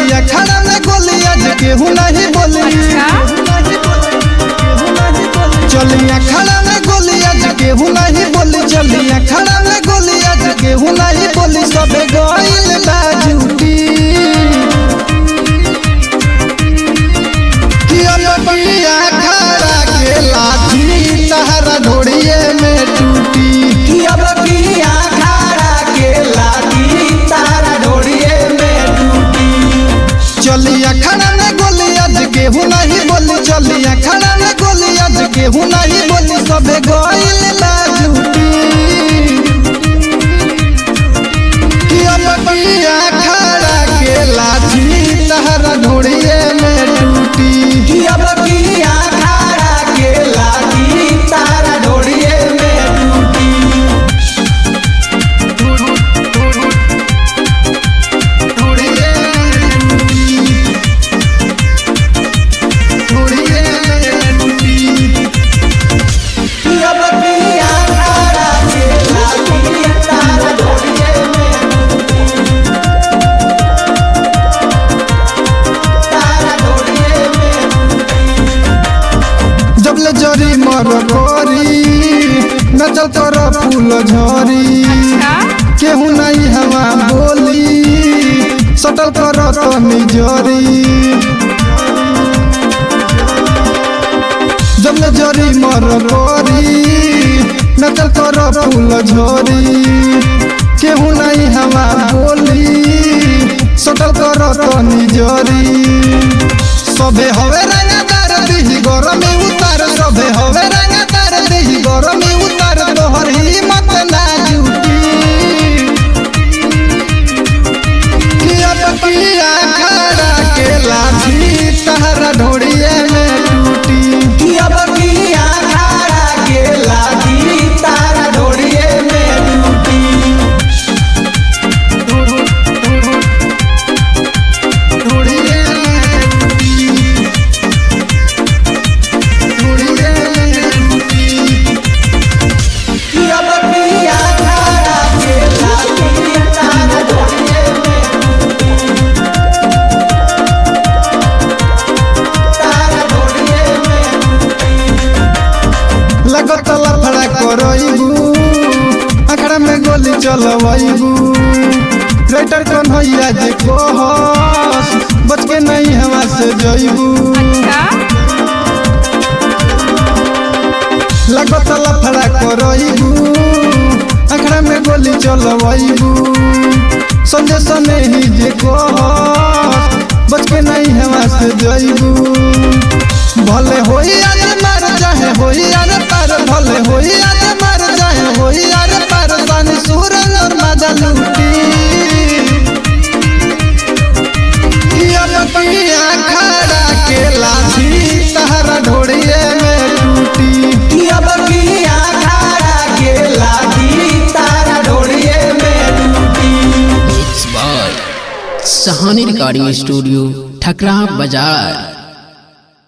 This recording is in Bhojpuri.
चलिया खड़ा में गोली आज केहू नहीं बोली। चलिया खड़ा में गोली आज केहू नहीं बोली। चलिया खड़ा में गोली आज केहू नहीं बोली। सबे गइल बा झूठी कि अलगिया खड़ा के लाठी तहरा ढोड़िए में टूटी। कि अलगिया खड़ा के लाठी तहरा ढोड़िए में टूटी। चलिया खड़ा में गोली आज केहू नहीं बोली। चलिया खड़ा में गोली आज केहू नहीं बोली। सबे गइल बा झूठी कि अलगिया खड़ा के लाठी तहरा ढोड़िए में टूटी। कि अलगिया खड़ा के लाठी तहरा ढोड़िए में टूटी। कि अलगिया खड़ा के लाठी तहरा ढोड़िए में तहरा ढोड़िए में। जबले जरी मर कोरी नचल तोर फूल झरी। केहू नहीं हवा बोली सटल कर तो निजरी। जबले जरी मर कोरी नचल तोर फूल झरी। केहू नहीं हवा बोली सटल कर तो निजरी। सबे हवे रंगदार दिही गरमी उतार। सबे हवे रंगदार दिही गरमी उतार। तोहर हिम्मत ना जुटी कि अलगिया खड़ा के लाठी तहरा ढोड़िए में टूटी। कि अलगिया खड़ा के लाठी तहरा ढोड़िए में टूटी। ढोड़िए में टूटी। ढोड़िए में टूटी। कि अलगिया खड़ा के लाठी तहरा ढोड़िए में तहरा ढोड़िए में। लगत लफड़ा करइबू अखड़ा में गोली चलवइबू। राइटर कन्हैया जे कहस बच के नहीं हवा से जइबू। लगत लफड़ा करइबू अखड़ा में गोली चलवइबू। संजय सने ही जे कहस बच के नहीं हवा से जइबू। भले होई आज मार चाहे होई आज पार। भले होई आज मार चाहे होई आज पार। सन सूरन और मजा लूटी कि अलगिया खड़ा के लाठी तहरा ढोड़िए में टूटी। कि अलगिया खड़ा के लाठी तहरा ढोड़िए में टूटी। सहानी रिकॉर्डिंग स्टूडियो ठकरा बाजार।